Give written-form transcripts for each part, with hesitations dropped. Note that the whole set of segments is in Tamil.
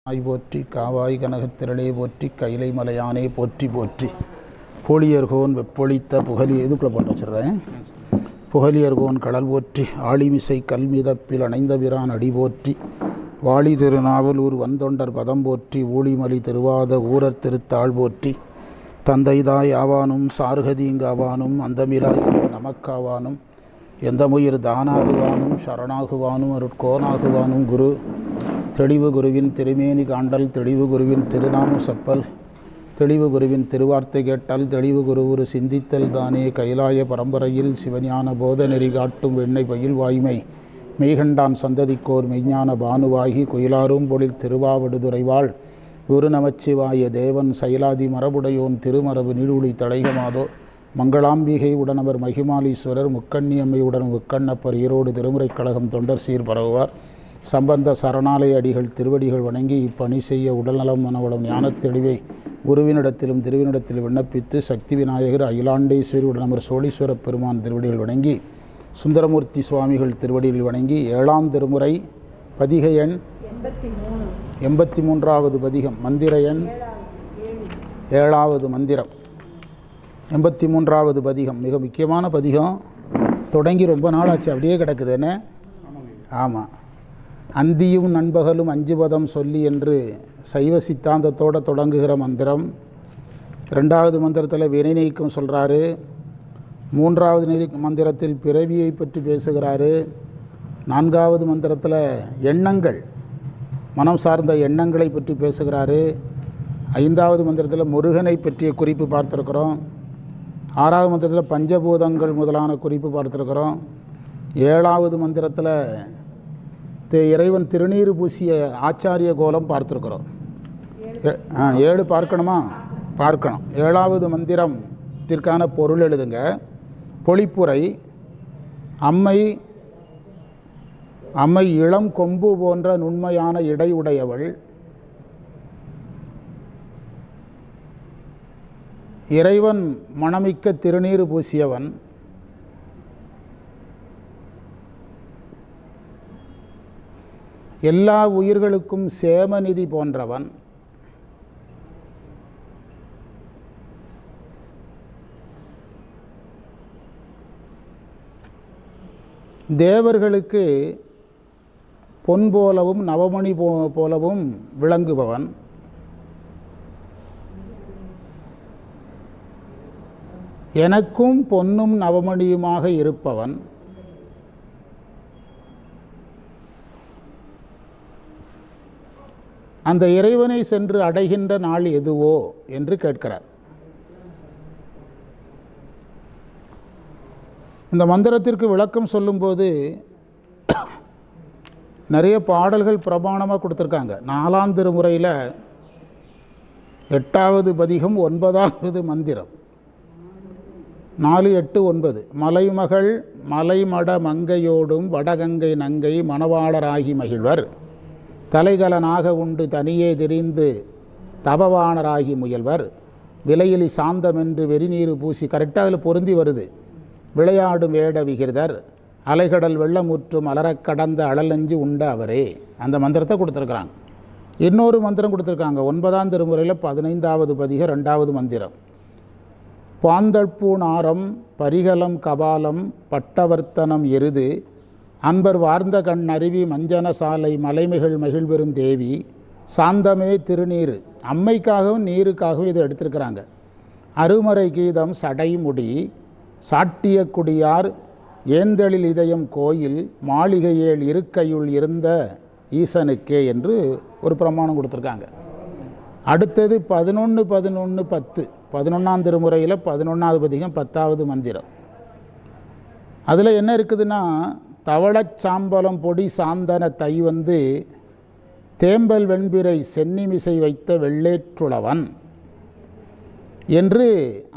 ஆய் போற்றி காவாய் கனகத்திரளே போற்றி கைலை மலையானே போற்றி போற்றி போலியர்கோன் வெப்பொழித்த புகழி இதுக்குள்ளே போட்டு வச்சிடுறேன். புகழியர்கோன் கடல் போற்றி ஆளிமிசை கல்மிதப்பில் அணைந்த பிரான் அடி போற்றி வாழி திருநாவலூர் வந்தொண்டர் பதம் போற்றி ஊழிமலி திருவாத ஊரர் திருத்தாள் போற்றி தந்தைதாய் ஆவானும் சார்கதீங்காவானும் அந்தமிலாய் நமக்காவானும் எந்தமுயிர் தானாகுவானும் சரணாகுவானும் அருட்கோனாகுவானும் குரு தெளிவு குருவின் திருமேனி காண்டல் தெளிவு குருவின் திருநாமம் செப்பல் தெளிவு குருவின் திருவார்த்தை கேட்டால் தெளிவு குருவுரு சிந்தித்தல் தானே கைலாய பரம்பரையில் சிவஞான போத நெறி காட்டும் வெண்ணெய் பயில் வாய்மை மெய்கண்டான் சந்ததிக்கோர் மெய்ஞான பானுவாகி குயிலாரும் பொழில் திருவாவடுதுறைவாள் குரு நமச்சிவாய தேவன் சைலாதி மரபுடையோன் திருமரபு நீடுழி தடைகமாதோ மங்களாம்பிகை உடனவர் மகிமாலீஸ்வரர் முக்கண்ணியம்மை உடன் முக்கண்ணப்பர் ஈரோடு திருமுறைக் கழகம் தொண்டர் சீர் பரவுவார் சம்பந்த சரணாலய அடிகள் திருவடிகள் வணங்கி இப்பணி செய்ய உடல்நலம் மனவளம் ஞானத் தெளிவை குருவினிடத்திலும் திருவினிடத்திலும் விண்ணப்பித்து சக்தி விநாயகர் அகிலாண்டேஸ்வரி உடனமர் சோழீஸ்வர பெருமான் திருவடிகள் வணங்கி சுந்தரமூர்த்தி சுவாமிகள் திருவடிகள் வணங்கி 7ஆம் திருமுறை பதிக எண் 83வது பதிகம் மந்திர எண் 7வது மந்திரம் 83வது பதிகம் மிக முக்கியமான பதிகம். தொடங்கி ரொம்ப நாள் ஆச்சு, அப்படியே கிடக்குது என்ன? ஆமாம். அந்தியும் நண்பகலும் 5 பதம் சொல்லி என்று சைவ சித்தாந்தத்தோடு தொடங்குகிற மந்திரம். 2வது மந்திரத்தில் வினை நீக்கம் சொல்கிறாரு. 3வது மந்திரத்தில் பிறவியை பற்றி பேசுகிறாரு. 4வது மந்திரத்தில் எண்ணங்கள், மனம் சார்ந்த எண்ணங்களை பற்றி பேசுகிறாரு. 5வது மந்திரத்தில் முருகனை பற்றிய குறிப்பு பார்த்துருக்குறோம். 6வது மந்திரத்தில் பஞ்சபூதங்கள் முதலான குறிப்பு பார்த்துருக்குறோம். 7வது மந்திரத்தில் இறைவன் திருநீறு பூசிய ஆச்சாரிய கோலம் பார்த்துருக்குறோம். 7 பார்க்கணுமா? பார்க்கணும். 7வது மந்திரத்திற்கான பொருள் எழுதுங்க. பொழிப்புரை. அம்மை இளம் கொம்பு போன்ற நுண்மையான இடை உடையவள். இறைவன் மணமிக்க திருநீறு பூசியவன். எல்லா உயிர்களுக்கும் சேமநிதி போன்றவன். தேவர்களுக்கு பொன் போலவும் நவமணி போலவும் விளங்குபவன். எனக்கும் பொன்னும் நவமணியுமாக இருப்பவன். அந்த இறைவனை சென்று அடைகின்ற நாள் எதுவோ என்று கேட்கிறார். இந்த மந்திரத்திற்கு விளக்கம் சொல்லும்போது நிறைய பாடல்கள் பிரமாணமாக கொடுத்துருக்காங்க. 4ஆம் திருமுறையில் 8வது பதிகம் 9வது மந்திரம் 4, 8, 9 மலைமகள் மலைமட மங்கையோடும் வடகங்கை நங்கை மணவாளராகி மகிழ்வர் தலைகலனாக உண்டு தனியே தெரிந்து தபவானராகி முயல்வர் விலையிலி சாந்தமென்று வெறிநீரு பூசி. கரெக்டாக அதில் பொருந்தி வருது. விளையாடும் வேட விகிர்தர் அலைகடல் வெள்ளமுற்றும் அலரக் கடந்த அழலஞ்சு உண்ட அவரே. அந்த மந்திரத்தை கொடுத்துருக்குறாங்க. இன்னொரு மந்திரம் கொடுத்துருக்காங்க 9ஆம் திருமுறையில் 15வது பதிக 2வது மந்திரம். பாந்தழ்பூன் ஆரம் பரிகலம் கபாலம் பட்டவர்த்தனம் எருது அன்பர் வார்ந்த கண் அருவி மஞ்சன சாலை மலைமிகள் மகிழ்பெருந்தேவி சாந்தமே திருநீரு. அம்மைக்காகவும் நீருக்காகவும் இதை எடுத்திருக்கிறாங்க. அருமறை கீதம் சடைமுடி சாட்டிய குடியார் ஏந்தெழில் இதயம் கோயில் மாளிகையேல் இருக்கையுள் இருந்த ஈசனுக்கே என்று ஒரு பிரமாணம் கொடுத்துருக்காங்க. அடுத்தது 11, 11, 10 11ஆம் திருமுறையில் 11வது பதிகம் 10வது மந்திரம். அதில் என்ன இருக்குதுன்னா, தவளச் சாம்பலம் பொடி சாந்தன தை வந்து தேம்பல் வெண்பிறை சென்னிமிசை வைத்த வெள்ளேற்றுளவன் என்று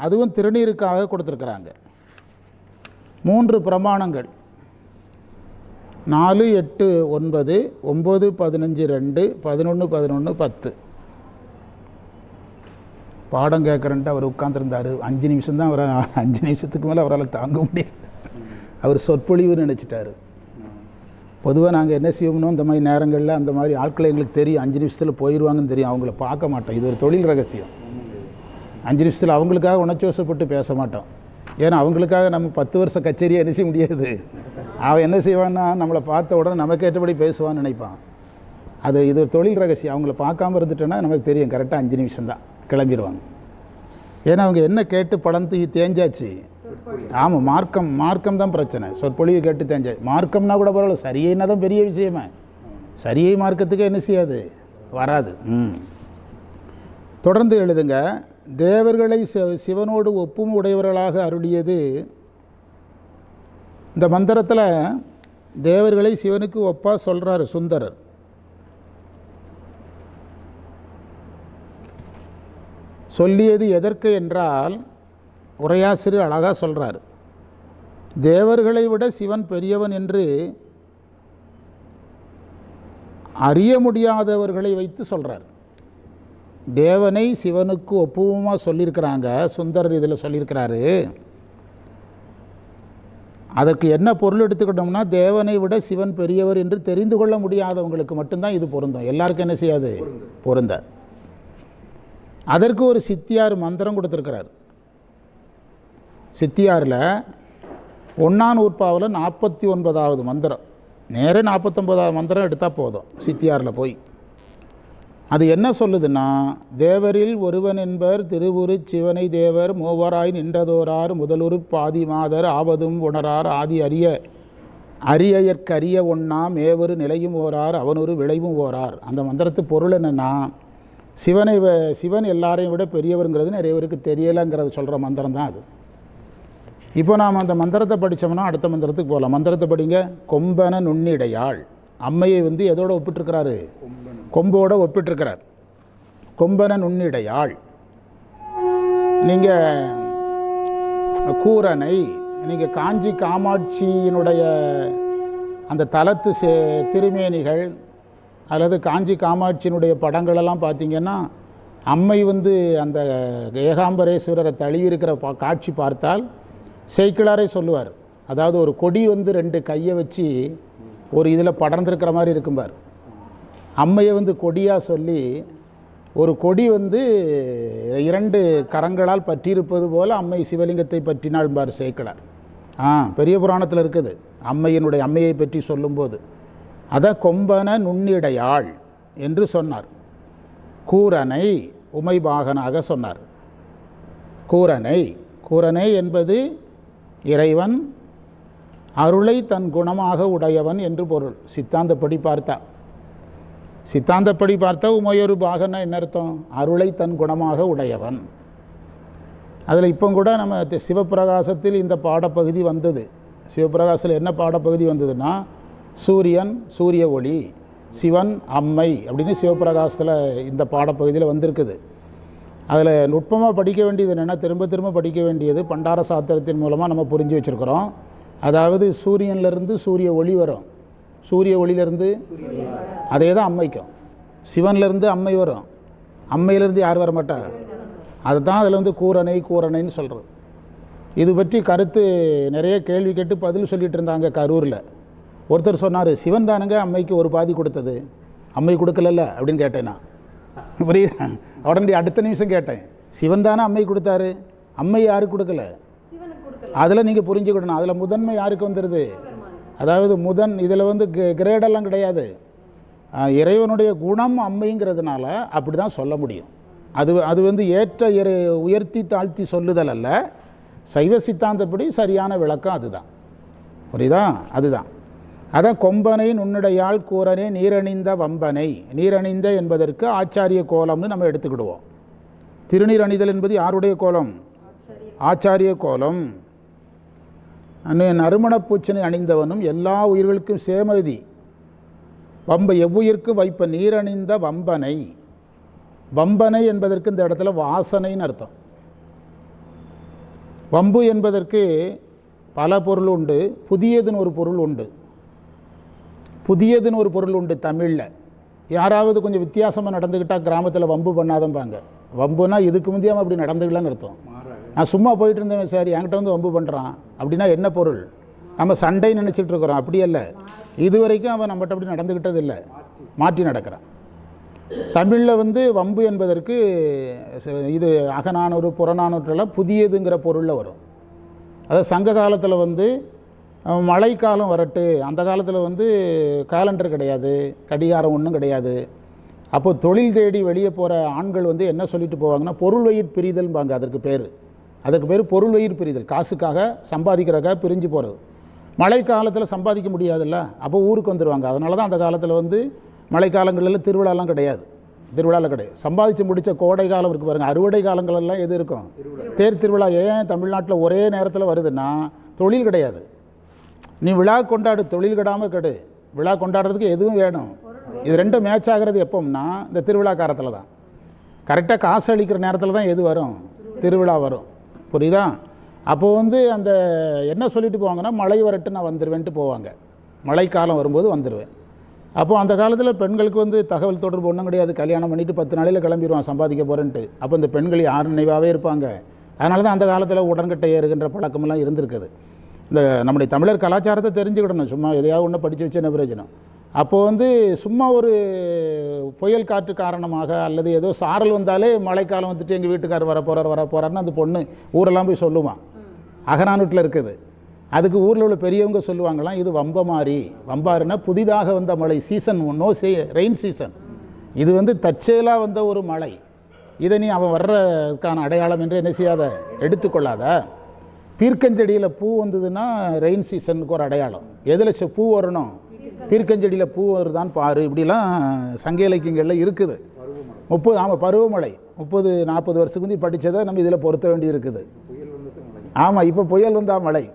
அதுவும் திருநீருக்காக கொடுத்துருக்குறாங்க. 3 பிரமாணங்கள் 4, 8, 9 9, 15, 2 11, 11, 10 பாடம் கேட்குறேன்ட்டு அவர் உட்காந்துருந்தார். 5 நிமிஷம்தான் அவரை 5 நிமிஷத்துக்கு மேலே அவரால் தாங்க முடியல. அவர் சொற்பொழிவுன்னு நினச்சிட்டார். பொதுவாக நாங்கள் என்ன செய்வோம்னோ இந்த மாதிரி நேரங்களில் அந்த மாதிரி ஆட்களை எங்களுக்கு தெரியும், 5 நிமிஷத்தில் போயிடுவாங்கன்னு தெரியும், அவங்கள பார்க்க மாட்டோம். இது ஒரு தொழில் ரகசியம். 5 நிமிஷத்தில் அவங்களுக்காக உணர்ச்சிவசப்பட்டு பேச மாட்டோம். ஏன்னா அவங்களுக்காக நம்ம 10 வருஷம் கச்சேரியை என்ன செய்ய முடியாது. அவன் என்ன செய்வான்னா நம்மளை பார்த்த உடனே நமக்கு ஏற்றபடி பேசுவான்னு நினைப்பான். இது ஒரு தொழில் ரகசியம். அவங்கள பார்க்காம இருந்துட்டோன்னா நமக்கு தெரியும், கரெக்டாக 5 நிமிஷம்தான் கிளம்பிடுவாங்க. ஏன்னா அவங்க என்ன கேட்டு படம் தேஞ்சாச்சு. ஆமாம், மார்க்கம் தான் பிரச்சனை. சொற்பொழிவு கேட்டு தேஞ்சாச்சு. மார்க்கம்னா கூட பரவாயில்ல, சரியினா தான் பெரிய விஷயமே. சரியை மார்க்கத்துக்கு என்ன செய்யாது, வராது. தொடர்ந்து எழுதுங்க. தேவர்களை சிவனோடு ஒப்பும் உடையவர்களாக அருளியது. இந்த மந்திரத்தில் தேவர்களை சிவனுக்கு ஒப்பா சொல்கிறார் சுந்தரர். சொல்லியது எதற்கு என்றால் உரையாசிரியர் அழகாக சொல்கிறார். தேவர்களை விட சிவன் பெரியவன் என்று அறிய முடியாதவர்களை வைத்து சொல்கிறார். தேவனை சிவனுக்கு ஒப்புவமாக சொல்லியிருக்கிறாங்க சுந்தரர். இதில் சொல்லியிருக்கிறாரு. அதற்கு என்ன பொருள் எடுத்துக்கிட்டோம்னா, தேவனை விட சிவன் பெரியவர் என்று தெரிந்து கொள்ள முடியாதவங்களுக்கு மட்டும்தான் இது பொருந்தும். எல்லாருக்கும் என்ன செய்யாது, பொருந்த. அதற்கு ஒரு சித்தியார் மந்திரம் கொடுத்துருக்கிறார். சித்தியாரில் 1ஆம் நூற்பாவில் 49வது மந்திரம், நேரே 49வது மந்திரம் எடுத்தால் போதும். சித்தியாரில் போய் அது என்ன சொல்லுதுன்னா, தேவரில் ஒருவன் என்பர் திருவுரு சிவனை தேவர் மூவராய் நின்றதோரார் முதலுரு பாதி மாதர் ஆவதும் உணரார் ஆதி அரியற்கரிய ஒன்னா மேவொரு நிலையும் ஓரார் அவனொரு விளைவும் ஓரார். அந்த மந்திரத்து பொருள் என்னென்னா, சிவன் எல்லாரையும் விட பெரியவருங்கிறது நிறைய பேருக்கு தெரியலைங்கிறத சொல்கிற மந்திரம் தான் அது. இப்போ நாம் அந்த மந்திரத்தை படித்தோம்னா அடுத்த மந்திரத்துக்கு போகலாம். மந்திரத்தை படிங்க. கொம்பன நுண்ணிடையாள். அம்மையை எதோடு ஒப்பிட்டிருக்கிறாரு, கொம்போடு ஒப்பிட்டிருக்கிறார். கொம்பன நுண்ணிடையாள். நீங்கள் கூரனை, நீங்கள் காஞ்சி காமாட்சியினுடைய அந்த தலத்து திருமேனிகள் அல்லது காஞ்சி காமாட்சியினுடைய படங்களெல்லாம் பார்த்திங்கன்னா, அம்மை அந்த ஏகாம்பரேஸ்வரரை தழுவி இருக்கிற காட்சி பார்த்தால் சேக்கிழாரே சொல்லுவார். அதாவது ஒரு கொடி 2 கையை வச்சு ஒரு இதில் படர்ந்துருக்கிற மாதிரி இருக்கும்பார். அம்மையை கொடியாக சொல்லி ஒரு கொடி 2 கரங்களால் பற்றியிருப்பது போல் அம்மை சிவலிங்கத்தை பற்றினாள்பார் சேக்கிழார். பெரிய புராணத்தில் இருக்குது அம்மையை பற்றி சொல்லும்போது. அதான் கொம்பன நுண்ணிடையாள் என்று சொன்னார். கூரனை உமைபாகனாக சொன்னார். கூரனை என்பது இறைவன், அருளை தன் குணமாக உடையவன் என்று பொருள். சித்தாந்தப்படி பார்த்தா உமையொரு பாகன்னா என்ன அர்த்தம்? அருளை தன் குணமாக உடையவன். அதில் இப்போ கூட நம்ம சிவப்பிரகாசத்தில் இந்த பாடப்பகுதி வந்தது. சிவப்பிரகாசத்தில் என்ன பாடப்பகுதி வந்ததுன்னா, சூரியன் சூரிய ஒளி, சிவன் அம்மை அப்படின்னு சிவப்பிரகாசத்தில் இந்த பாடப்பகுதியில் வந்திருக்குது. அதில் நுட்பமாக படிக்க வேண்டியது என்னென்னா, திரும்ப திரும்ப படிக்க வேண்டியது பண்டார சாத்திரத்தின் மூலமாக நம்ம புரிஞ்சு வச்சுருக்கிறோம். அதாவது சூரியன்லேருந்து சூரிய ஒளி வரும், சூரிய ஒளியிலேருந்து அதே தான் அம்மைக்கும். சிவன்லேருந்து அம்மை வரும், அம்மையிலேருந்து யார் வர மாட்டா. அதுதான் அதில் கூரனைன்னு சொல்கிறது. இது பற்றி கருத்து நிறைய கேள்வி கேட்டு பதில் சொல்லிகிட்டு இருந்தாங்க கரூரில். ஒருத்தர் சொன்னார், சிவன் தானுங்க அம்மைக்கு ஒரு பாதி கொடுத்தது, அம்மை கொடுக்கலல்ல அப்படின்னு கேட்டேன் நான். புரியுதா? உடனே அடுத்த நிமிஷம் கேட்டேன், சிவன் தானே அம்மை கொடுத்தாரு, அம்மை யாருக்கு கொடுக்கல? அதில் நீங்கள் புரிஞ்சுக்கிடணும். அதில் முதன்மை யாருக்கு வந்துடுது? அதாவது இதில் கிரேடெல்லாம் கிடையாது. இறைவனுடைய குணம் அம்மைங்கிறதுனால அப்படி தான் சொல்ல முடியும். அது ஏற்ற உயர்த்தி தாழ்த்தி சொல்லுதல் அல்ல. சைவ சித்தாந்தப்படி சரியான விளக்கம் அதுதான். புரியுதா? அதுதான். அதான் கொம்பனை நுண்ணுடையாள் கூரனே நீரணிந்த வம்பனை. நீரணிந்த என்பதற்கு ஆச்சாரிய கோலம்னு நம்ம எடுத்துக்கிடுவோம். திருநீர் அணிதல் என்பது யாருடைய கோலம்? ஆச்சாரிய கோலம். நறுமணப்பூச்சனை அணிந்தவனும் எல்லா உயிர்களுக்கும் சேமதி. எவ்வுயிருக்கு வைப்ப நீரணிந்த வம்பனை. வம்பனை என்பதற்கு இந்த இடத்துல வாசனைன்னு அர்த்தம். வம்பு என்பதற்கு பல பொருள் உண்டு, புதியதுன்னு ஒரு பொருள் உண்டு. புதியதுன்னு ஒரு பொருள் உண்டு தமிழில். யாராவது கொஞ்சம் வித்தியாசமாக நடந்துக்கிட்டால் கிராமத்தில் வம்பு பண்ணாதம்பாங்க. வம்புனா இதுக்கு முந்தியாமல் அப்படி நடந்துக்கலான்னு அர்த்தம். நான் சும்மா போயிட்டு இருந்தேன் சார், என்கிட்ட வம்பு பண்ணுறான் அப்படின்னா என்ன பொருள்? நம்ம சண்டை நினச்சிட்டு இருக்கிறோம். அப்படி அல்ல, இது வரைக்கும் அவன் நம்மகிட்ட அப்படி நடந்துக்கிட்டது இல்லை, மாற்றி நடக்கிறான். தமிழில் வந்து வம்பு என்பதற்கு இது அகநானூறு புறநானூற்றெல்லாம் புதியதுங்கிற பொருளில் வரும். அதாவது சங்க காலத்தில் வந்து மழைக்காலம் வரட்டு, அந்த காலத்தில் வந்து காலண்டர் கிடையாது, கடிகாரம் ஒன்றும் கிடையாது. அப்போ தொழில் தேடி வெளியே போகிற ஆண்கள் வந்து என்ன சொல்லிட்டு போவாங்கன்னா பொருள் வயிர் பிரிதல்பாங்க. அதற்கு பேர் பொருள் வயிர் பிரிதல். காசுக்காக சம்பாதிக்கிறதுக்காக பிரிஞ்சு போகிறது. மழை காலத்தில் சம்பாதிக்க முடியாதுல்ல, அப்போ ஊருக்கு வந்துடுவாங்க. அதனால தான் அந்த காலத்தில் வந்து மழைக்காலங்களில் திருவிழாலாம் கிடையாது. சம்பாதிச்சு முடித்த கோடை காலம் இருக்குது பாருங்கள், அறுவடை காலங்களெல்லாம் எது இருக்கும்? தேர் திருவிழா. ஏன் தமிழ்நாட்டில் ஒரே நேரத்தில் வருதுன்னா தொழில் கிடையாது. நீ விழா கொண்டாடு, தொழில் கெடாமல் கெடு. விழா கொண்டாடுறதுக்கு எதுவும் வேணும். இது ரெண்டும் மேட்ச் ஆகிறது எப்போம்னா இந்த திருவிழா காலத்தில் தான். கரெக்டாக காசு அளிக்கிற நேரத்தில் தான் எது வரும்? திருவிழா வரும். புரியுதா? அப்போது வந்து அந்த என்ன சொல்லிட்டு போவாங்கன்னா மழை வரட்டு நான் வந்துடுவேன்ட்டு போவாங்க. மழைக்காலம் வரும்போது வந்துடுவேன். அப்போது அந்த காலத்தில் பெண்களுக்கு வந்து தகவல் தொடர்பு ஒன்றும் கிடையாது. கல்யாணம் பண்ணிவிட்டு 10 நாளையில் கிளம்பிடுவான் சம்பாதிக்க போகிறேன்ட்டு. அப்போ இந்த பெண்கள் யார் நினைவாகவே இருப்பாங்க. அதனால தான் அந்த காலத்தில் உடன்கட்டை ஏறுகின்ற பழக்கமெல்லாம் இருந்திருக்குது. இந்த நம்முடைய தமிழர் கலாச்சாரத்தை தெரிஞ்சுக்கிடணும். சும்மா எதையாவது ஒன்று படித்து வச்சு என்ன பிரயோஜனம்? அப்போது வந்து சும்மா ஒரு புயல் காற்று காரணமாக அல்லது ஏதோ சாரல் வந்தாலே மழைக்காலம் வந்துட்டு எங்கள் வீட்டுக்கார் வரப்போகிறாருன்னு அந்த பொண்ணு ஊரெல்லாம் போய் சொல்லுவான். அகநானூற்றில் இருக்குது. அதுக்கு ஊரில் உள்ள பெரியவங்க சொல்லுவாங்களாம், இது வம்பாருன்னா புதிதாக வந்த மழை, சீசன் ரெயின் சீசன். இது வந்து தற்செயலாக வந்த ஒரு மழை. இதை நீ அவன் வர்றதுக்கான அடையாளம் என்று என்ன செய்யாத, எடுத்துக்கொள்ளாத. பீர்க்கஞ்செடியில் பூ வந்ததுன்னா ரெயின் சீசனுக்கு ஒரு அடையாளம். எதில் பூ வரணும்? பீர்க்கஞ்செடியில் பூ வருதான்னு பாரு. இப்படிலாம் சங்க இலக்கியங்களில் இருக்குது. 30 பருவமழை 30-40 வருஷத்துக்கு முந்தி படித்ததை நம்ம இதில் பொருத்த வேண்டி இருக்குது. ஆமாம், இப்போ புயல் வந்தால் மழை.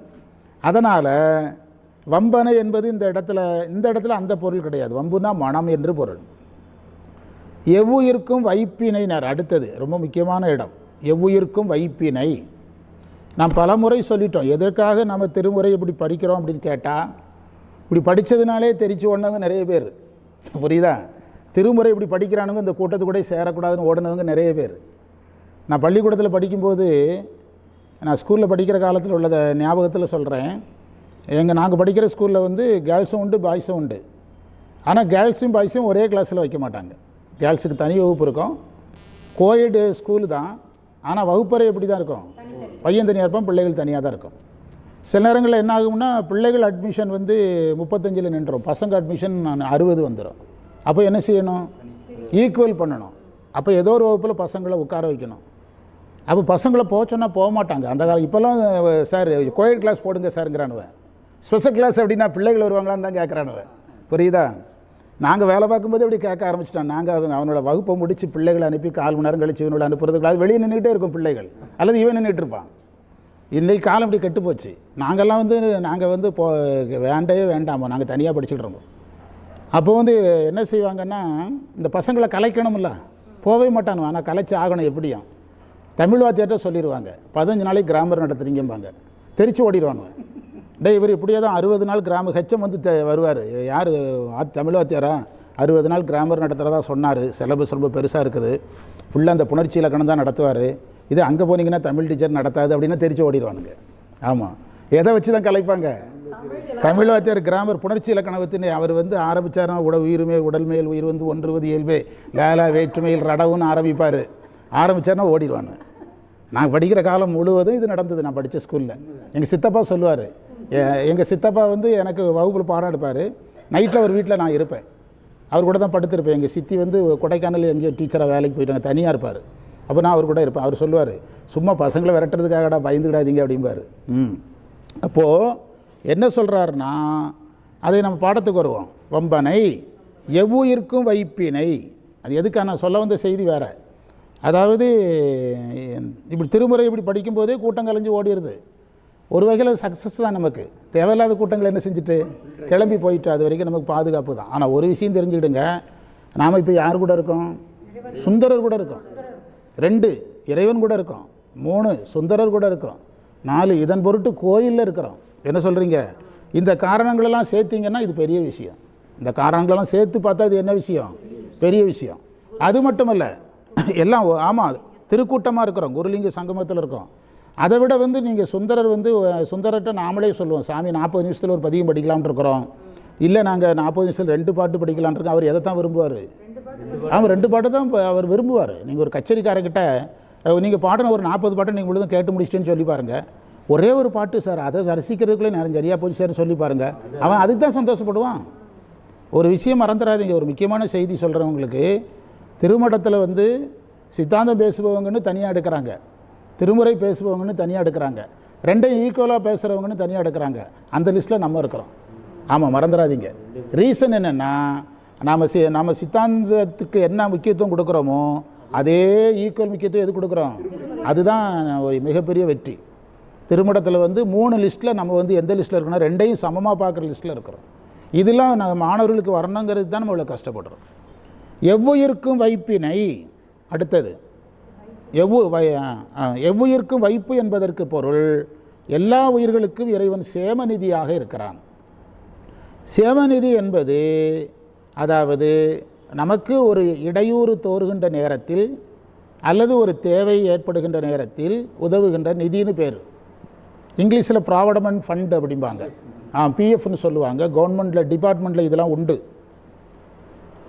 அதனால் வம்பனை என்பது இந்த இடத்துல அந்த பொருள் கிடையாது. வம்புனா மனம் என்று பொருள். எவ்வுயிர்க்கும் வைப்பினைனர். அடுத்தது ரொம்ப முக்கியமான இடம். எவ்வுயிர்க்கும் வைப்பினை. நாம் பல முறை சொல்லிட்டோம். எதற்காக நம்ம திருமுறை இப்படி படிக்கிறோம் அப்படின்னு கேட்டால், இப்படி படித்ததுனாலே தெரிச்சு ஓடினவங்க நிறைய பேர். புரியுதா? திருமுறை இப்படி படிக்கிறானுங்க இந்த கூட்டத்து கூட சேரக்கூடாதுன்னு ஓடினவங்க நிறைய பேர். நான் பள்ளிக்கூடத்தில் படிக்கும்போது, நான் ஸ்கூலில் படிக்கிற காலத்தில் உள்ளதை ஞாபகத்தில் சொல்கிறேன். நாங்கள் படிக்கிற ஸ்கூலில் வந்து கேர்ள்ஸும் உண்டு, பாய்ஸும் உண்டு. ஆனால் கேர்ள்ஸும் பாய்ஸும் ஒரே கிளாஸில் வைக்க மாட்டாங்க. கேர்ள்ஸுக்கு தனி வகுப்பு இருக்கும். கோஎட் ஸ்கூலு தான். ஆனால் வகுப்பறை எப்படி தான் இருக்கும்? பையன் தனியாக இருப்பான், பிள்ளைகள் தனியாக தான் இருக்கும். சில நேரங்களில் என்ன ஆகும்னா பிள்ளைகள் அட்மிஷன் வந்து 35 நின்றோம், பசங்க அட்மிஷன் 60 வந்துடும். அப்போ என்ன செய்யணும்? ஈக்குவல் பண்ணணும். அப்போ ஏதோ ஒரு வகுப்பில் பசங்களை உட்கார வைக்கணும். அப்போ பசங்களை போக சொன்னால் போக மாட்டாங்க. அந்த காலம் இப்போல்லாம் சார் கோயட் கிளாஸ் போடுங்க சாருங்கிறானுவன். ஸ்பெஷல் கிளாஸ் அப்படின்னா பிள்ளைகள் வருவாங்களான்னு தான் கேட்குறானுவன். புரியுதா? நாங்கள் வேலை பார்க்கும்போது அப்படி கேட்க ஆரம்பிச்சிட்டோம். நாங்கள் அவனோட வகுப்பை முடித்து பிள்ளைகளை அனுப்பி 1/4 மணி நேரம் கழிச்சு இவனோட அனுப்புறதுக்கு அது வெளியே நின்றுட்டே இருக்கும் பிள்ளைகள், அல்லது இவன் நின்றுட்டு இருப்பான். இன்றைக்கி காலம் இப்படி கெட்டு போச்சு. நாங்கள்லாம் வந்து வேண்டவே வேண்டாமோ, நாங்கள் தனியாக படிச்சுட்டு இருந்தோம். அப்போ வந்து என்ன செய்வாங்கன்னா, இந்த பசங்களை கலைக்கணும்ல, போகவே மாட்டானுவா. ஆனால் கலைச்சி ஆகணும். எப்படியும் தமிழ் வாத்தியார்ட்ட சொல்லிடுவாங்க, 15 நாளைக்கு கிராமர் நடத்துறீங்கம்பாங்க. தெரிச்சு ஓடிடுவானுங்க. இவர் இப்படியே தான் 60 நாள் கிராமர் ஹெச்சம் வந்து வருவார். யார்? தமிழ் வாத்தியாரா? 60 நாள் கிராமர் நடத்துகிறதா சொன்னார். சிலபஸ் ரொம்ப பெருசாக இருக்குது, ஃபுல்லாக அந்த புணர்ச்சி இலக்கணம் தான் நடத்துவார். இது அங்கே போனீங்கன்னா தமிழ் டீச்சர் நடத்தாது அப்படின்னு தெரிச்சு ஓடிடுவானுங்க. ஆமாம், எதை வச்சு தான் கலைப்பாங்க? தமிழ் வாத்தியார் கிராமர் புணர்ச்சி இலக்கணம் வச்சுன்னு அவர் வந்து ஆரம்பித்தார்னா உயிருமேல் உடல்மேல் உயிர் வந்து ஒன்றுவது இயல்பே லேலா வேற்றுமையில் ரடவுன்னு ஆரம்பிப்பார். ஆரம்பித்தார்னா ஓடிடுவாங்க. நான் படிக்கிற காலம் முழுவதும் இது நடந்தது. நான் படித்த ஸ்கூலில் எங்கள் சித்தப்பா சொல்லுவார். எங்கள் சித்தப்பா வந்து எனக்கு வகுப்பில் பாடம் எடுப்பார். நைட்டில் ஒரு வீட்டில் நான் இருப்பேன், அவர் கூட தான் படுத்திருப்பேன். எங்கள் சித்தி வந்து கொடைக்கானல் எங்கேயோ டீச்சராக வேலைக்கு போயிட்டாங்க, தனியாக இருப்பார். அப்போ நான் அவர் கூட இருப்பேன். அவர் சொல்லுவார், சும்மா பசங்களை விரட்டுறதுக்காகடா பயந்துக்கிடாதீங்க அப்படிம்பார். அப்போது என்ன சொல்கிறாருன்னா, அதை நம்ம பாடத்துக்கு வருவோம். வம்பனை எவ்வுயிர்க்கும் வைப்பினை. அது எதுக்காக நான் சொல்ல வந்த செய்தி வேறு. அதாவது இப்படி திருமுறை இப்படி படிக்கும்போதே கூட்டம் கலைஞ்சு ஓடிடுது. ஒரு வகையில் சக்ஸஸ் தான். நமக்கு தேவையில்லாத கூட்டங்கள் என்ன செஞ்சுட்டு கிளம்பி போயிட்டு, அது வரைக்கும் நமக்கு பாதுகாப்பு தான். ஆனால் ஒரு விஷயம் தெரிஞ்சுக்கிடுங்க, நாம் இப்போ யார் கூட இருக்கோம்? சுந்தரர் கூட இருக்கோம். 2 இறைவன் கூட இருக்கோம். 3 சுந்தரர் கூட இருக்கோம். 4 இதன் பொருட்டு கோயிலில் இருக்கிறோம். என்ன சொல்கிறீங்க? இந்த காரணங்களெல்லாம் சேர்த்திங்கன்னா இது பெரிய விஷயம். இந்த காரணங்களெல்லாம் சேர்த்து பார்த்தா இது என்ன விஷயம்? பெரிய விஷயம். அது மட்டுமல்ல, எல்லாம் ஆமாம் திருக்கூட்டமாக இருக்கிறோம், குருலிங்க சங்கமத்தில் இருக்கோம். அதை விட வந்து நீங்கள் சுந்தரர் வந்து சுந்தரர்கிட்ட நாமளே சொல்லுவோம், சாமி 40 நிமிஷத்தில் ஒரு பதிகம் படிக்கலாம்னு இருக்கிறோம், இல்லை நாங்கள் 40 நிமிஷத்தில் 2 பாட்டு படிக்கலான் இருக்கோம். அவர் எதை தான் விரும்புவார்? ஆமாம், 2 பாட்டு தான் அவர் விரும்புவார். நீங்கள் ஒரு கச்சேரிக்காரங்கிட்ட நீங்கள் பாடின ஒரு 40 பாட்டை நீங்கள் முழுதும் கேட்டு முடிச்சிட்டேன்னு சொல்லி பாருங்கள். ஒரே ஒரு பாட்டு சார், அதை ரசிக்கிறதுக்குள்ளே நேரம் சரியாக போச்சு சார் சொல்லி பாருங்கள், அவன் அதுக்கு தான் சந்தோஷப்படுவான். ஒரு விஷயம் மறந்துடாதீங்க, ஒரு முக்கியமான செய்தி சொல்கிறவங்களுக்கு, திருமடத்தில் வந்து சித்தாந்தம் பேசுபவங்கன்னு தனியாக எடுக்கிறாங்க, திருமுறை பேசுபவங்கன்னு தனியாக எடுக்கிறாங்க, ரெண்டையும் ஈக்குவலாக பேசுகிறவங்கன்னு தனியாக எடுக்கிறாங்க. அந்த லிஸ்ட்டில் நம்ம இருக்கிறோம். ஆமாம், மறந்துடாதீங்க. ரீசன் என்னென்னா, நாம் சித்தாந்தத்துக்கு என்ன முக்கியத்துவம் கொடுக்குறோமோ அதே ஈக்குவல் முக்கியத்துவம் எது கொடுக்குறோம், அதுதான் ஒரு மிகப்பெரிய வெற்றி. திருமடத்தில் வந்து 3 லிஸ்ட்டில் நம்ம வந்து எந்த லிஸ்ட்டில் இருக்கணும், ரெண்டையும் சமமாக பார்க்குற லிஸ்ட்டில் இருக்கிறோம். இதெல்லாம் நம்ம மாணவர்களுக்கு வரணுங்கிறது தான் நம்ம இவ்வளோ கஷ்டப்படுறோம். எவ்வுயிர்க்கும் வைப்பினை, அடுத்தது எவ்வுயிர்க்கும் வைப்பு என்பதற்கு பொருள் எல்லா உயிர்களுக்கும் இறைவன் சேமநிதியாக இருக்கிறான். சேமநிதி என்பது அதாவது நமக்கு ஒரு இடையூறு தோறுகின்ற நேரத்தில் அல்லது ஒரு தேவை ஏற்படுகின்ற நேரத்தில் உதவுகின்ற நிதின்னு பேர். இங்கிலீஷில் ப்ராவிடமெண்ட் ஃபண்ட் அப்படிம்பாங்க, பிஎஃப்னு சொல்லுவாங்க. கவர்மெண்ட்டில் டிபார்ட்மெண்ட்டில் இதெல்லாம் உண்டு.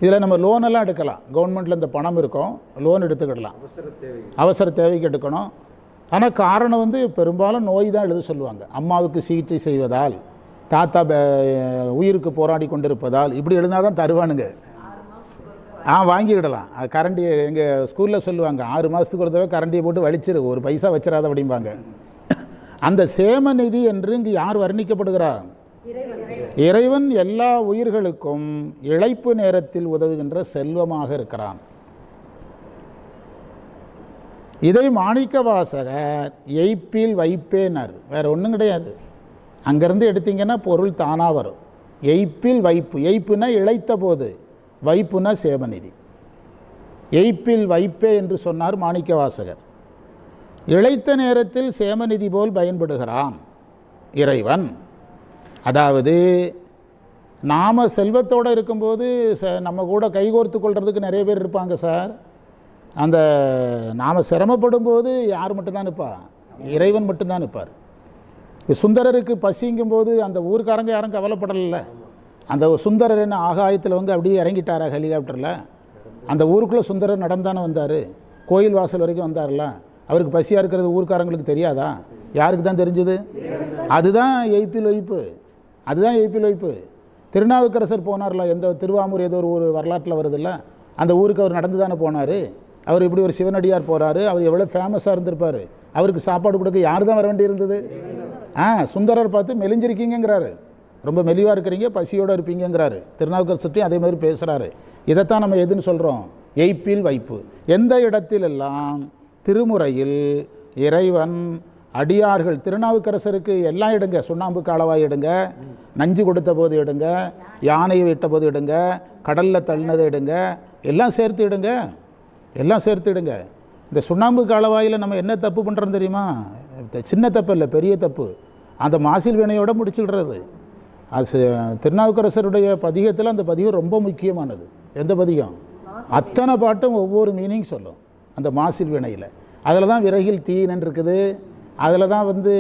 இதில் நம்ம லோனெல்லாம் எடுக்கலாம். கவர்மெண்ட்டில் இந்த பணம் இருக்கும், லோன் எடுத்துக்கிடலாம், அவசர தேவைக்கு எடுக்கணும். ஆனால் காரணம் வந்து பெரும்பாலும் நோய் தான் எழுத சொல்லுவாங்க. அம்மாவுக்கு சிகிச்சை செய்வதால், தாத்தா உயிருக்கு போராடி கொண்டிருப்பதால், இப்படி எழுதினா தான் தருவானுங்க. வாங்கிக்கிடலாம். கரண்டி எங்கள் ஸ்கூலில் சொல்லுவாங்க, 6 மாதத்துக்கு ஒரு தடவை கரண்டியை போட்டு வலிச்சிரு, ஒரு பைசா வச்சிடாத அப்படிம்பாங்க. அந்த சேமநிதி என்று இங்கு யார் வர்ணிக்கப்படுகிறார்? இறைவன் எல்லா உயிர்களுக்கும் இழைப்பு நேரத்தில் உதவுகின்ற செல்வமாக இருக்கிறான். இதை மாணிக்கவாசகர் எய்ப்பில் வைப்பேனர், வேற ஒன்றும் கிடையாது. அங்கேருந்து எடுத்தீங்கன்னா பொருள் தானாக வரும். எய்ப்பில் வைப்பு, எய்ப்புனா இழைத்த போது, வைப்புனா சேமநிதி. எய்ப்பில் வைப்பே என்று சொன்னார் மாணிக்கவாசகர். இழைத்த நேரத்தில் சேமநிதி போல் பயன்படுகிறான் இறைவன். அதாவது நாம் செல்வத்தோடு இருக்கும்போது நம்ம கூட கைகோர்த்து கொள்றதுக்கு நிறைய பேர் இருப்பாங்க சார். அந்த நாம் சிரமப்படும் போது யார் மட்டும்தான் நிற்பா? இறைவன் மட்டும்தான் நிற்பார். சுந்தரருக்கு பசிங்கும்போது அந்த ஊருக்காரங்க யாரும் கவலைப்படலை. அந்த சுந்தரர் என்ன ஆகாயத்தில் வந்து அப்படியே இறங்கிட்டாரா ஹெலிகாப்டரில்? அந்த ஊருக்குள்ளே சுந்தரர் நடந்தானே வந்தார், கோயில் வாசல் வரைக்கும் வந்தார்ல. அவருக்கு பசியாக இருக்கிறது ஊருக்காரங்களுக்கு தெரியாதா? யாருக்கு தான் தெரிஞ்சுது? அதுதான் எய்ப்பில் வைப்பு, அதுதான் எய்ப்பில் வைப்பு. திருநாவுக்கரசர் போனார்ல, எந்த திருவாமூர் ஏதோ ஒரு வரலாற்றில் வருதில்ல, அந்த ஊருக்கு அவர் நடந்து தானே போனார். அவர் இப்படி ஒரு சிவனடியார் போகிறாரு, அவர் எவ்வளோ ஃபேமஸாக இருந்திருப்பார். அவருக்கு சாப்பாடு கொடுக்க யார் தான் வர வேண்டி இருந்தது? சுந்தரர் பார்த்து மெலிஞ்சிருக்கீங்கிறாரு, ரொம்ப மெலிவாக இருக்கிறீங்க, பசியோடு இருப்பீங்கிறாரு. திருநாவுக்கரசர்ட்டையும் அதே மாதிரி பேசுகிறாரு. இதைத்தான் நம்ம எதுன்னு சொல்கிறோம்? எய்ப்பில் வைப்பு. எந்த இடத்திலெல்லாம் திருமுறையில் இறைவன் அடியார்கள், திருநாவுக்கரசருக்கு எல்லாம் எடுங்க, சுண்ணாம்பு காலவாய் எடுங்க, நஞ்சு கொடுத்த போது எடுங்க, யானையை விட்ட போது எடுங்க, கடலில் தள்ளினதை எடுங்க, எல்லாம் சேர்த்து எடுங்க, எல்லாம் சேர்த்து எடுங்க. இந்த சுண்ணாம்பு காலவாயில் நம்ம என்ன தப்பு பண்ணுறோம் தெரியுமா? சின்ன தப்பு இல்லை, பெரிய தப்பு. அந்த மாசில் வினையோடு முடிச்சுடுறது. அது திருநாவுக்கரசருடைய பதிகத்தில் அந்த பதிகம் ரொம்ப முக்கியமானது. எந்த பதிகம்? அத்தனை பாட்டும் ஒவ்வொரு மீனிங் சொல்லும் அந்த மாசில் வினையில். அதில் தான் விறகில் தீனன் இருக்குது, அதில் தான் வந்து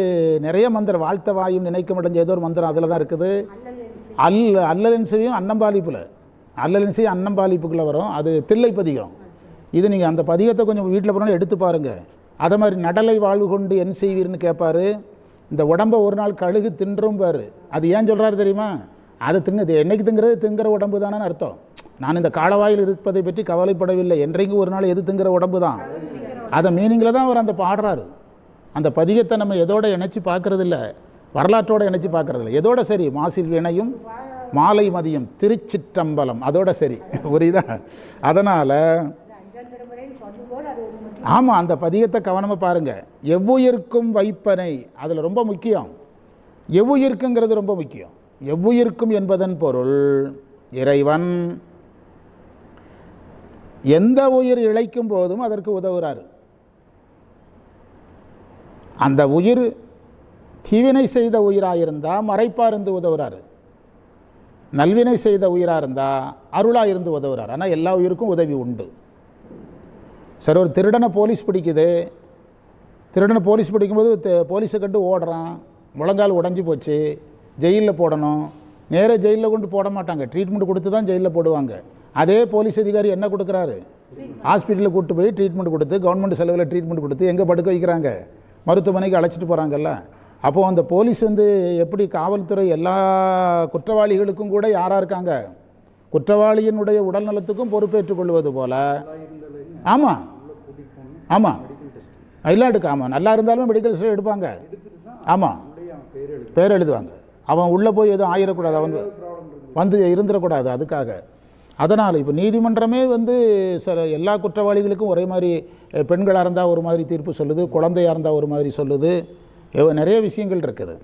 நிறைய மந்திரம், வாழ்த்த வாயும் நினைக்க முடிஞ்ச ஏதோ ஒரு மந்திரம் அதில் தான் இருக்குது. அல்லலின் செய்யும் அன்னம்பாலிப்பில், அல்லலின் செய்யும் அன்னம்பாலிப்புக்குள்ளே வரும். அது தில்லை பதிகம். இது நீங்கள் அந்த பதிகத்தை கொஞ்சம் வீட்டில் போனாலும் எடுத்து பாருங்கள். அதை மாதிரி நடலை வாழ்வு கொண்டு என் செய்வீர்னு கேட்பார். இந்த உடம்பை ஒரு நாள் கழுகு தின்றும் பாரு. அது ஏன் சொல்கிறாரு தெரியுமா? அதை திங்குது, என்னைக்கு திங்கிறது? திங்கிற உடம்பு தானே அர்த்தம். நான் இந்த காலவாயில் இருப்பதை பற்றி கவலைப்படவில்லை, என்றைக்கும் ஒரு நாள் எது திங்கிற உடம்பு தான். அதை மீனிங்கில் தான் அவர் அந்த பாடுறாரு. அந்த பதிகத்தை நம்ம எதோட இணைச்சி பார்க்குறதில்ல, வரலாற்றோடு இணைச்சி பார்க்குறதில்ல. எதோட சரி? மாசில் வினையும் மாலை மதியம் திருச்சிற்றம்பலம், அதோட சரி. புரியுதா? அதனால் ஆமாம், அந்த பதிகத்தை கவனமாக பாருங்கள். எவ்வுயிர்க்கும் வைப்பனை, அதில் ரொம்ப முக்கியம். எவ்வுயிர்க்குங்கிறது ரொம்ப முக்கியம். எவ்வுயிர்க்கும் என்பதன் பொருள் இறைவன் எந்த உயிர் இழைக்கும் போதும் அதற்கு உதவுகிறார். அந்த உயிர் தீவினை செய்த உயிராக இருந்தால் மறைப்பாக இருந்து உதவுறாரு, நல்வினை செய்த உயிராக இருந்தால் அருளாக இருந்து உதவுறார். ஆனால் எல்லா உயிருக்கும் உதவி உண்டு. சரி, ஒரு திருடனை போலீஸ் பிடிக்குது, திருடனை போலீஸ் பிடிக்கும்போது போலீஸை கண்டு ஓடுறான், முழங்கால் உடஞ்சி போச்சு, ஜெயிலில் போடணும். நேராக ஜெயிலில் கொண்டு போட மாட்டாங்க, ட்ரீட்மெண்ட் கொடுத்து தான் ஜெயிலில் போடுவாங்க. அதே போலீஸ் அதிகாரி என்ன கொடுக்குறாரு? ஹாஸ்பிட்டலில் கூப்பிட்டு போய் ட்ரீட்மெண்ட் கொடுத்து, கவர்மெண்ட் செலவில் ட்ரீட்மெண்ட் கொடுத்து எங்கே படுக்க வைக்கிறாங்க? மருத்துவமனைக்கு அழைச்சிட்டு போகிறாங்கல்ல. அப்போது அந்த போலீஸ் எப்படி காவல்துறை எல்லா குற்றவாளிகளுக்கும் கூட யாராக இருக்காங்க? குற்றவாளியினுடைய உடல் நலத்துக்கும் பொறுப்பேற்றுக் கொள்வது போல. ஆமாம் ஆமாம், எல்லாம் எடுக்க. ஆமாம், நல்லா இருந்தாலும் மெடிக்கல் டெஸ்ட் எடுப்பாங்க. ஆமாம், பேர் எழுதுவாங்க. அவன் உள்ளே போய் எதுவும் ஆயிடக்கூடாது, அவன் இருந்துடக்கூடாது அதுக்காக. அதனால் இப்போ நீதிமன்றமே எல்லா குற்றவாளிகளுக்கும் ஒரே மாதிரி, பெண்களாக இருந்தால் ஒரு மாதிரி தீர்ப்பு சொல்லுது, குழந்தையாக இருந்தால் ஒரு மாதிரி சொல்லுது, நிறைய விஷயங்கள் இருக்குது.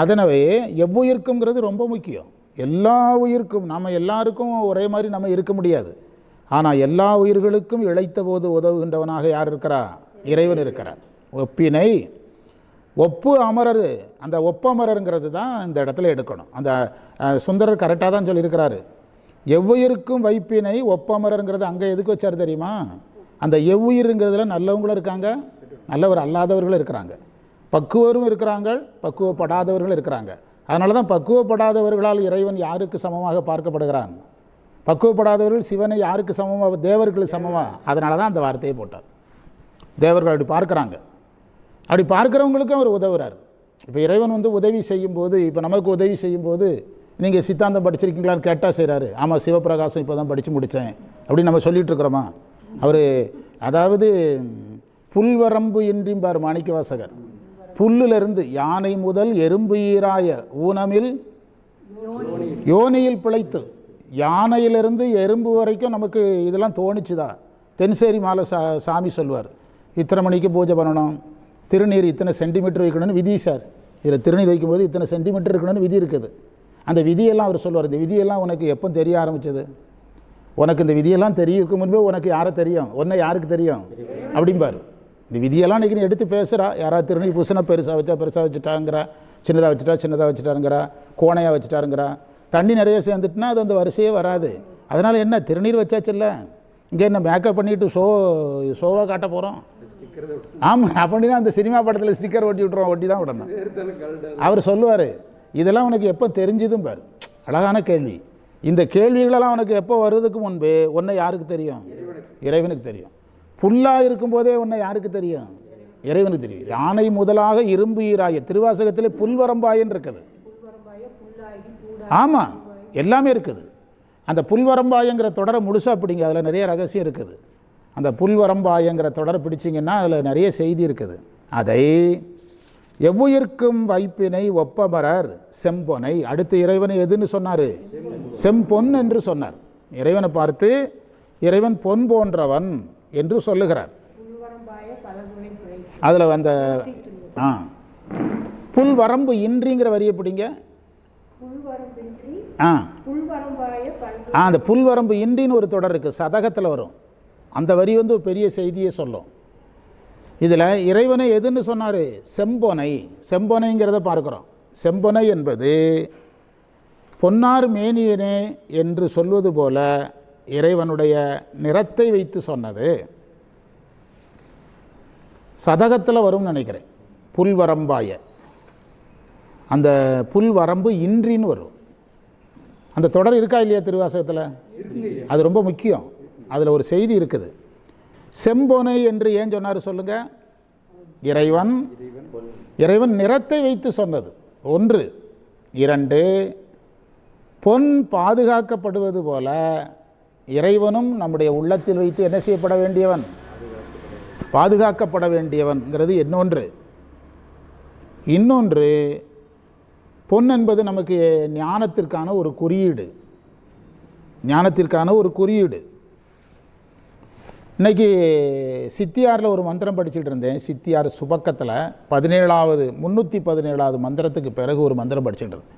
அதனவே எவ்வுயிர்க்குங்கிறது ரொம்ப முக்கியம். எல்லா உயிர்க்கும், நம்ம எல்லாருக்கும் ஒரே மாதிரி நம்ம இருக்க முடியாது. ஆனால் எல்லா உயிர்களுக்கும் இழைத்த போது உதவுகின்றவனாக யார் இருக்கிறா? இறைவன் இருக்கிறார். ஒப்பினை ஒப்பு அமரர், அந்த ஒப்பமரருங்கிறது தான் இந்த இடத்துல எடுக்கணும். அந்த சுந்தரர் கரெக்டாக தான் சொல்லியிருக்கிறாரு. எவ்வுயிருக்கும் வைப்பினை ஒப்பமரருங்கிறது அங்கே எதுக்கு வச்சார் தெரியுமா? அந்த எவ்வுயிருங்கிறதுல நல்லவங்களும் இருக்காங்க, நல்லவர் அல்லாதவர்களும் இருக்கிறாங்க, பக்குவரும் இருக்கிறாங்க, பக்குவப்படாதவர்கள் இருக்கிறாங்க. அதனால தான் பக்குவப்படாதவர்களால் இறைவன் யாருக்கு சமமாக பார்க்கப்படுகிறான்? பக்குவப்படாதவர்கள் சிவனை யாருக்கு சமமாக? தேவர்களுக்கு சமமாக. அதனால தான் அந்த வார்த்தையை போட்டார். தேவர்கள் அப்படி பார்க்குறாங்க. அப்படி பார்க்குறவங்களுக்கும் அவர் உதவுறார். இப்போ இறைவன் உதவி செய்யும்போது, இப்போ நமக்கு உதவி செய்யும்போது, நீங்கள் சித்தாந்தம் படிச்சிருக்கீங்களான்னு கேட்டால் செய்கிறாரு. ஆமாம், சிவபிரகாசம் இப்போ தான் படித்து முடித்தேன் அப்படின்னு நம்ம சொல்லிகிட்டு இருக்கிறோமா? அவர் அதாவது புல்வரம்பு இன்றிம்பார் மாணிக்க வாசகர். புல்லிலிருந்து யானை முதல் எறும்பு ஈராய ஊனமில் யோனியில் பிழைத்து, யானையிலிருந்து எறும்பு வரைக்கும் நமக்கு இதெல்லாம் தோணிச்சுதா? தென்சேரி மாலை சாமி சொல்வார், இத்தனை மணிக்கு பூஜை பண்ணணும், திருநீர் இத்தனை சென்டிமீட்டர் வைக்கணும்னு விதி சார். இதில் திருநீர் வைக்கும்போது இத்தனை சென்டிமீட்டர் இருக்கணும்னு விதி இருக்குது. அந்த விதியெல்லாம் அவர் சொல்லுவார். இந்த விதியெல்லாம் உனக்கு எப்போ தெரிய ஆரம்பிச்சது? உனக்கு இந்த விதியெல்லாம் தெரியுக்கு முன்பே உனக்கு யாரை தெரியும்? ஒன்றை யாருக்கு தெரியும் அப்படிம்பார். இந்த விதியெல்லாம் இன்றைக்கி எடுத்து பேசுகிறா. யாராவது திருநீர் பூசினா பெருசாக வச்சா பெருசாக வச்சுட்டாங்கிறா, சின்னதாக வச்சுட்டாருங்கிறா, கோணையாக வச்சுட்டாருங்கிறா. தண்ணி நிறைய சேர்ந்துட்டுனா அது அந்த வரிசையே வராது. அதனால் என்ன, திருநீர் வச்சாச்சு இல்லை, இங்கே என்ன மேக்கப் பண்ணிவிட்டு ஷோவாக காட்ட போகிறோம்? ஆமாம், அப்படின்னா அந்த சினிமா படத்தில் ஸ்டிக்கர் ஒட்டி விட்ருவோம், ஒட்டி தான் விடணும். அவர் சொல்லுவார், இதெல்லாம் உனக்கு எப்போ தெரிஞ்சதும் பாரு. அழகான கேள்வி. இந்த கேள்விகளெல்லாம் உனக்கு எப்போ வருவதுக்கு முன்பே உன்னை யாருக்கு தெரியும்? இறைவனுக்கு தெரியும். புல்லாக இருக்கும்போதே உன்னை யாருக்கு தெரியும்? இறைவனுக்கு தெரியும். யானை முதலாக இரும்பு ஈராய, திருவாசகத்தில் புல்வரம்பாயன்னு இருக்குது. ஆமாம், எல்லாமே இருக்குது. அந்த புல்வரம்பாயங்கிற தொடரை முழுசாக பிடிங்க, அதில் நிறைய ரகசியம் இருக்குது. அந்த புல்வரம்பாயங்கிற தொடரை பிடிச்சிங்கன்னா அதில் நிறைய செய்தி இருக்குது. அதை எவ்வுயிர்க்கும் வைப்பினை ஒப்பமரர் செம்பொனை. அடுத்து இறைவனை எதுன்னு சொன்னார்? செம்பொன் என்று சொன்னார். இறைவனை பார்த்து இறைவன் பொன் போன்றவன் என்று சொல்லுகிறார். அதில் அந்த புல் வரம்பு இன்றிங்கிற வரியை பிடிங்க. அந்த புல் வரம்பு இன்றின்னு ஒரு தொடர் இருக்குது, சதகத்தில் வரும். அந்த வரி பெரிய செய்தியை சொல்லும். இதில் இறைவனை எதுன்னு சொன்னார்? செம்பொனை. செம்பொனைங்கிறத பார்க்குறோம். செம்பொனை என்பது பொன்னார் மேனியனே என்று சொல்வது போல இறைவனுடைய நிறத்தை வைத்து சொன்னது. சதகத்தில் வரும்னு நினைக்கிறேன். புல்வரம்பாய, அந்த புல் வரம்பு இன்றின்னு வரும். அந்த தொடர் இருக்கா இல்லையா திருவாசகத்தில்? அது ரொம்ப முக்கியம். அதில் ஒரு செய்தி இருக்குது. செம்பொனை என்று ஏன் சொன்னார் சொல்லுங்க? இறைவன் நிறத்தை வைத்து சொன்னது ஒன்று. இரண்டு, பொன் பாதுகாக்கப்படுவது போல இறைவனும் நம்முடைய உள்ளத்தில் வைத்து என்ன செய்யப்பட வேண்டியவன்? பாதுகாக்கப்பட வேண்டியவன்கிறது இன்னொன்று. பொன் என்பது நமக்கு ஞானத்திற்கான ஒரு குறியீடு. இன்றைக்கி சித்தியாரில் ஒரு மந்திரம் படிச்சுட்டு இருந்தேன். சித்தியார் சுபக்கத்தில் 317வது மந்திரத்துக்கு பிறகு ஒரு மந்திரம் படிச்சுட்டு இருந்தேன்.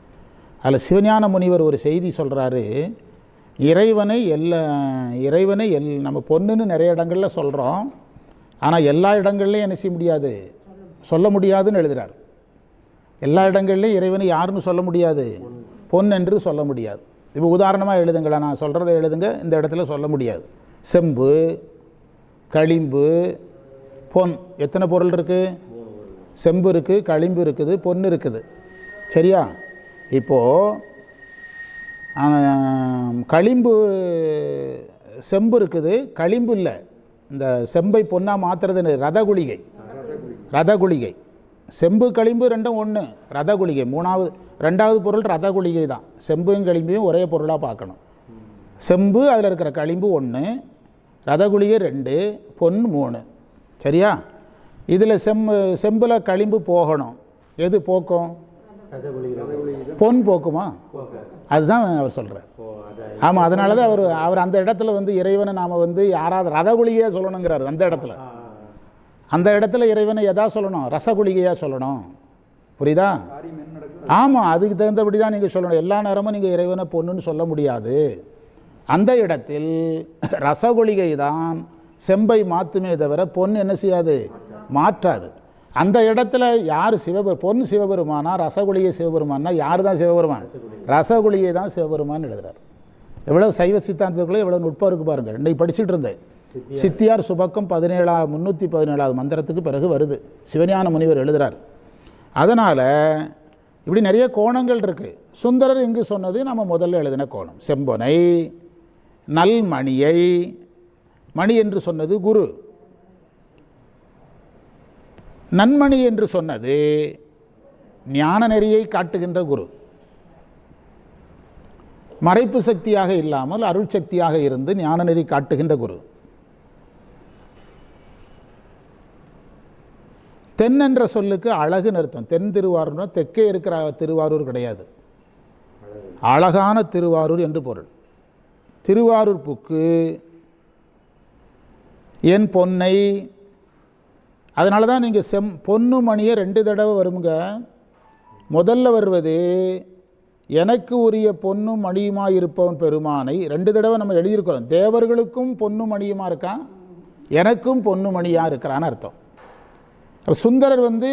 அதில் சிவஞான முனிவர் ஒரு செய்தி சொல்கிறாரு. இறைவனை நம்ம பொண்ணுன்னு நிறைய இடங்களில் சொல்கிறோம், ஆனால் எல்லா இடங்கள்லையும் என்ன செய்ய முடியாது, சொல்ல முடியாதுன்னு எழுதுகிறார். எல்லா இடங்கள்லையும் இறைவனை யாருன்னு சொல்ல முடியாது, பொன் என்று சொல்ல முடியாது. இப்போ உதாரணமாக எழுதுங்களேன், நான் சொல்கிறத எழுதுங்க. இந்த இடத்துல சொல்ல முடியாது. செம்பு, களிம்பு, பொன். எத்தனை பொருள் இருக்குது? செம்பு இருக்குது, களிம்பு இருக்குது, பொன் இருக்குது. சரியா? இப்போது களிம்பு செம்பு இருக்குது, களிம்பு இல்லை. இந்த செம்பை பொன்னாக மாற்றுறது ரதகுளிகை. ரதகுளிகை. செம்பு களிம்பு ரெண்டும் ஒன்று. ரதகுளிகை ரெண்டாவது பொருள் ரதகுளிகை தான். செம்பும் களிம்பையும் ஒரே பொருளாக பார்க்கணும். செம்பு அதில் இருக்கிற களிம்பு 1, ரதகுளிகை 2, பொன் 3. சரியா? இதில் செம்பில் களிம்பு போகணும். எது போக்கும்? பொன் போக்குமா? அதுதான் அவர் சொல்கிறார். ஆமாம், அதனால தான் அவர் அந்த இடத்துல வந்து இறைவனை நாம் வந்து யாராவது ரதகுளிகையாக சொல்லணுங்கிறார். அந்த இடத்துல இறைவனை எதா சொல்லணும்? ரசகுளிகையாக சொல்லணும். புரியுதா? ஆமாம், அதுக்கு தகுந்தபடி தான் நீங்கள் சொல்லணும். எல்லா நேரமும் நீங்கள் இறைவனை பொண்ணுன்னு சொல்ல முடியாது. அந்த இடத்தில் ரசகுளிகை தான் செம்பை மாற்றுமே தவிர பொன் என்ன செய்யாது? மாற்றாது. அந்த இடத்துல யார் பொன் சிவபெருமானா ரசகுளிகை சிவபெருமானா? யார் தான் சிவபெருமான்? ரசகுளிகை தான் சிவபெருமான் எழுதுகிறார். எவ்வளோ சைவ சித்தாந்தத்துக்குள்ளே எவ்வளோ நுட்பம் இருக்குது பாருங்கள். இன்னைக்கு படிச்சுட்டு இருந்தேன். சித்தியார் சுபக்கம் 317வது மந்திரத்துக்கு பிறகு வருது. சிவஞான முனிவர் எழுதுகிறார். அதனால் இப்படி நிறைய கோணங்கள் இருக்குது. சுந்தரர் இங்கு சொன்னது நம்ம முதல்ல எழுதின கோணம். செம்பொனை, நல்மணியை, மணி என்று சொன்னது குரு, நன்மணி என்று சொன்னது ஞான நெறியை காட்டுகின்ற குரு. மறைப்பு சக்தியாக இல்லாமல் அருள் சக்தியாக இருந்து ஞான நெறி காட்டுகின்ற குரு. தென் என்ற சொல்லுக்கு அழகுன்னு அர்த்தம். தென் திருவாரூர்னா தெற்கே இருக்கிற திருவாரூர் கிடையாது, அழகான திருவாரூர் என்று பொருள். திருவாரூர் புக்கு என் பொன்னை. அதனால தான் நீங்கள் பொன்னு மணியை 2 தடவை வருங்க. முதல்ல வருவது எனக்கு உரிய பொன்னும் மணியுமாக இருப்பவன் பெருமானை 2 தடவை நம்ம எழுதியிருக்கிறோம். தேவர்களுக்கும் பொன்னும் மணியுமா இருக்கான், எனக்கும் பொன்னு மணியாக இருக்கிறான்னு அர்த்தம். சுந்தரர் வந்து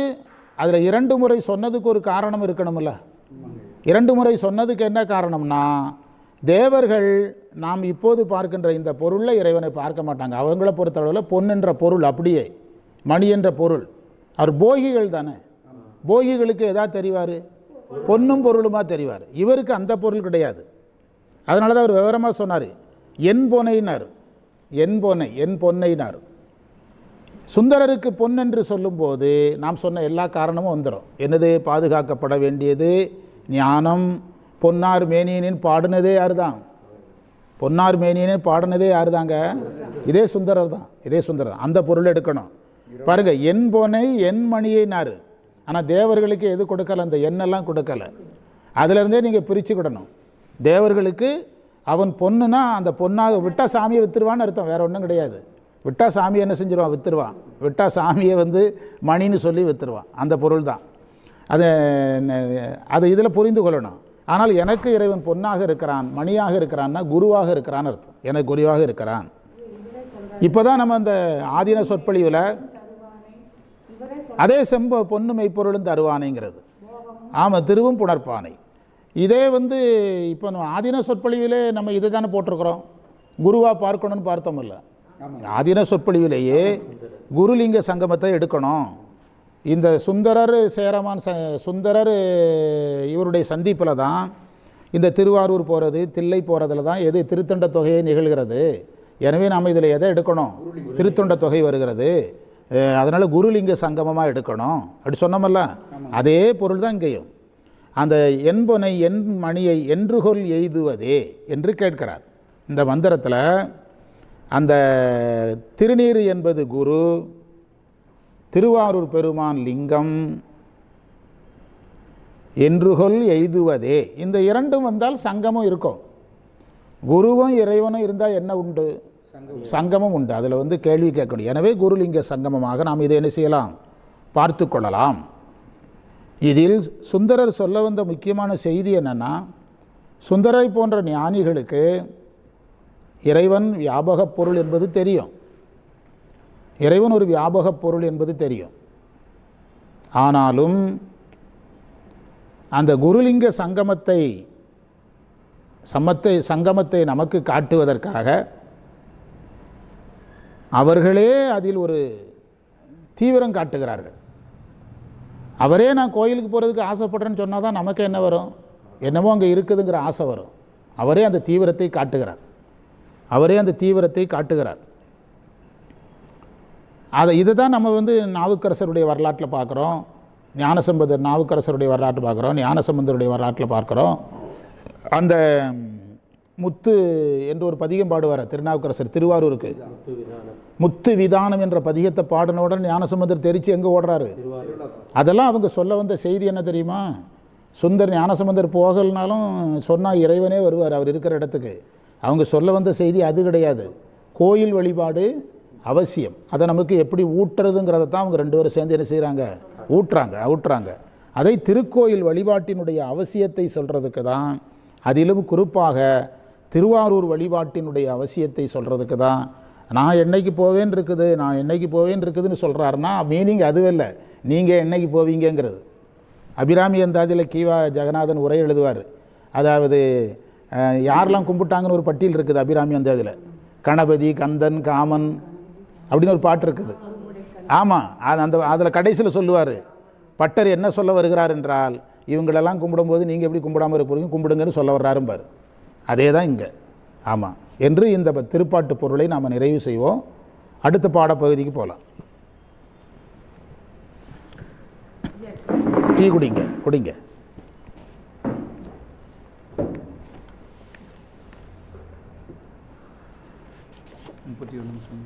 அதில் 2 முறை சொன்னதுக்கு ஒரு காரணம் இருக்கணும்ல. 2 முறை சொன்னதுக்கு என்ன காரணம்னா, தேவர்கள் நாம் இப்போது பார்க்கின்ற இந்த பொருளில் இறைவனை பார்க்க மாட்டாங்க. அவங்கள பொறுத்தளவில் பொன்னுன்ற பொருள் அப்படியே, மணி என்ற பொருள். அவர் போகிகள் தானே. போகிகளுக்கு எதாவது தெரிவார்? பொன்னும் பொருளுமா தெரிவார். இவருக்கு அந்த பொருள் கிடையாது. அதனால தான் அவர் விவரமாக சொன்னார். என் பொன்னைனார், என் பொன்னைனார். சுந்தரருக்கு பொன் என்று சொல்லும்போது நாம் சொன்ன எல்லா காரணமும் வந்துடும். என்னது? பாதுகாக்கப்பட வேண்டியது ஞானம். பொன்னார் மேனியனின் பாடுனதே யார் தான்? பொன்னார் மேனியனின் பாடுனதே யார் தாங்க? இதே சுந்தரர் தான். இதே சுந்தரர். அந்த பொருள் எடுக்கணும். பாருங்கள், என் பொனை என் மணியினார். ஆனால் தேவர்களுக்கு எது கொடுக்கலை? அந்த எண்ணெல்லாம் கொடுக்கலை. அதிலிருந்தே நீங்கள் பிரிச்சுக்கிடணும். தேவர்களுக்கு அவன் பொண்ணுனா அந்த பொண்ணாக விட்டால் சாமியை விற்றுருவான்னு அர்த்தம், வேறு ஒன்றும் கிடையாது. விட்டால் சாமியை என்ன செஞ்சிருவான்? விற்றுருவான். விட்டால் சாமியை வந்து மணின்னு சொல்லி விற்றுருவான். அந்த பொருள் தான் அது இதில் புரிந்து கொள்ளணும். ஆனால் எனக்கு இறைவன் பொன்னாக இருக்கிறான், மணியாக இருக்கிறான்னா குருவாக இருக்கிறான்னு அர்த்தம். எனக்கு குருவாக இருக்கிறான். இப்போ தான் நம்ம அந்த ஆதீன சொற்பொழிவில் அதே பொன்னு மெய்ப்பொருளும் தருவானைங்கிறது. ஆமாம், திருவும் புணர்ப்பானை. இதே வந்து இப்போ நம்ம ஆதீன சொற்பொழிவிலே நம்ம இதை தானே போட்டிருக்கிறோம். குருவாக பார்க்கணும்னு பார்த்தோமில்ல. ஆதீன சொற்பொழிவிலேயே குருலிங்க சங்கமத்தை எடுக்கணும். இந்த சுந்தரர் சேரமான் சுந்தரர் இவருடைய சந்திப்பில் தான் இந்த திருவாரூர் போகிறது, தில்லை போகிறதுல தான் எது திருத்தொண்ட தொகையை நிகழ்கிறது. எனவே நாம் இதில் எதை எடுக்கணும்? திருத்தொண்ட தொகை வருகிறது. அதனால் குருலிங்க சங்கமமாக எடுக்கணும் அப்படி சொன்னோமல்ல. அதே பொருள் தான் இங்கேயும். அந்த என்பொனை என் மணியை என்றுகொள் எய்துவதே என்று கேட்கிறார் இந்த மந்திரத்தில். அந்த திருநீர் என்பது குரு, திருவாரூர் பெருமான் லிங்கம், என்றுகொள் எய்துவதே. இந்த 2ம் வந்தால் சங்கமும் இருக்கும். குருவும் இறைவனும் இருந்தால் என்ன உண்டு? சங்கமும் உண்டு. அதில் வந்து கேள்வி கேட்கணும். எனவே குருலிங்க சங்கமமாக நாம் இதை என்ன செய்யலாம்? பார்த்து கொள்ளலாம். இதில் சுந்தரர் சொல்ல வந்த முக்கியமான செய்தி என்னென்னா, சுந்தரை போன்ற ஞானிகளுக்கு இறைவன் வியாபகப் பொருள் என்பது தெரியும். இறைவன் ஒரு வியாபகப் பொருள் என்பது தெரியும். ஆனாலும் அந்த குருலிங்க சங்கமத்தை நமக்கு காட்டுவதற்காக அவர்களே அதில் ஒரு தீவிரம் காட்டுகிறார்கள். அவரே நான் கோயிலுக்கு போகிறதுக்கு ஆசைப்படுறேன்னு சொன்னால் தான் நமக்கு என்ன வரும்? என்னமோ அங்கே இருக்குதுங்கிற ஆசை வரும். அவரே அந்த தீவிரத்தை காட்டுகிறார். இதை தான் நம்ம நாவுக்கரசருடைய வரலாற்றில் பார்க்குறோம், நாவுக்கரசருடைய வரலாற்று பார்க்குறோம், ஞானசம்பந்தருடைய வரலாற்றில் பார்க்குறோம். அந்த முத்து என்று ஒரு பதிகம் பாடுவார் திருநாவுக்கரசர் திருவாரூருக்கு. முத்து விதானம் என்ற பதிகத்தை பாடினவுடன் ஞானசம்பந்தர் தெரிச்சு எங்கே ஓடுறாரு? அதெல்லாம் அவங்க சொல்ல வந்த செய்தி என்ன தெரியுமா? சுந்தர் ஞானசம்பந்தர் போகலனாலும் சொன்னால் இறைவனே வருவார் அவர் இருக்கிற இடத்துக்கு. அவங்க சொல்ல வந்த செய்தி அது கிடையாது. கோயில் வழிபாடு அவசியம். அதை நமக்கு எப்படி ஊட்டுறதுங்கிறத தான் அவங்க 2 பேரும் சேர்ந்து என்ன செய்கிறாங்க? ஊட்டுறாங்க. அதை திருக்கோயில் வழிபாட்டினுடைய அவசியத்தை சொல்கிறதுக்கு தான், அதிலும் குறிப்பாக திருவாரூர் வழிபாட்டினுடைய அவசியத்தை சொல்கிறதுக்கு தான் நான் என்னைக்கு போவேன்னு இருக்குதுன்னு சொல்கிறாருன்னா மீனிங் அதுவல்ல, நீங்கள் என்னைக்கு போவீங்கிறது. அபிராமி அந்தாதியில் கீவா ஜெகநாதன் உரை எழுதுவார். அதாவது யாரெல்லாம் கும்பிட்டாங்கன்னு ஒரு பட்டியல் இருக்குது அபிராமி அந்தாதியில். கணபதி, கந்தன், காமன் அப்படின்னு ஒரு பாட்டு இருக்குது. ஆமாம், அதில் கடைசியில் சொல்லுவார், பட்டர் என்ன சொல்ல வருகிறார் என்றால், இவங்களெல்லாம் கும்பிடும்போது நீங்கள் எப்படி கும்பிடாமல் இருப்பீங்க, கும்பிடுங்கன்னு சொல்ல வர்றாரும்பார். அதே தான் இங்கே. ஆமாம் என்று இந்த திருப்பாட்டு பொருளை நாம் நிறைவு செய்வோம். அடுத்த பாடப்பகுதிக்கு போகலாம். டீ குடிங்க. 31 நிமிஷம்.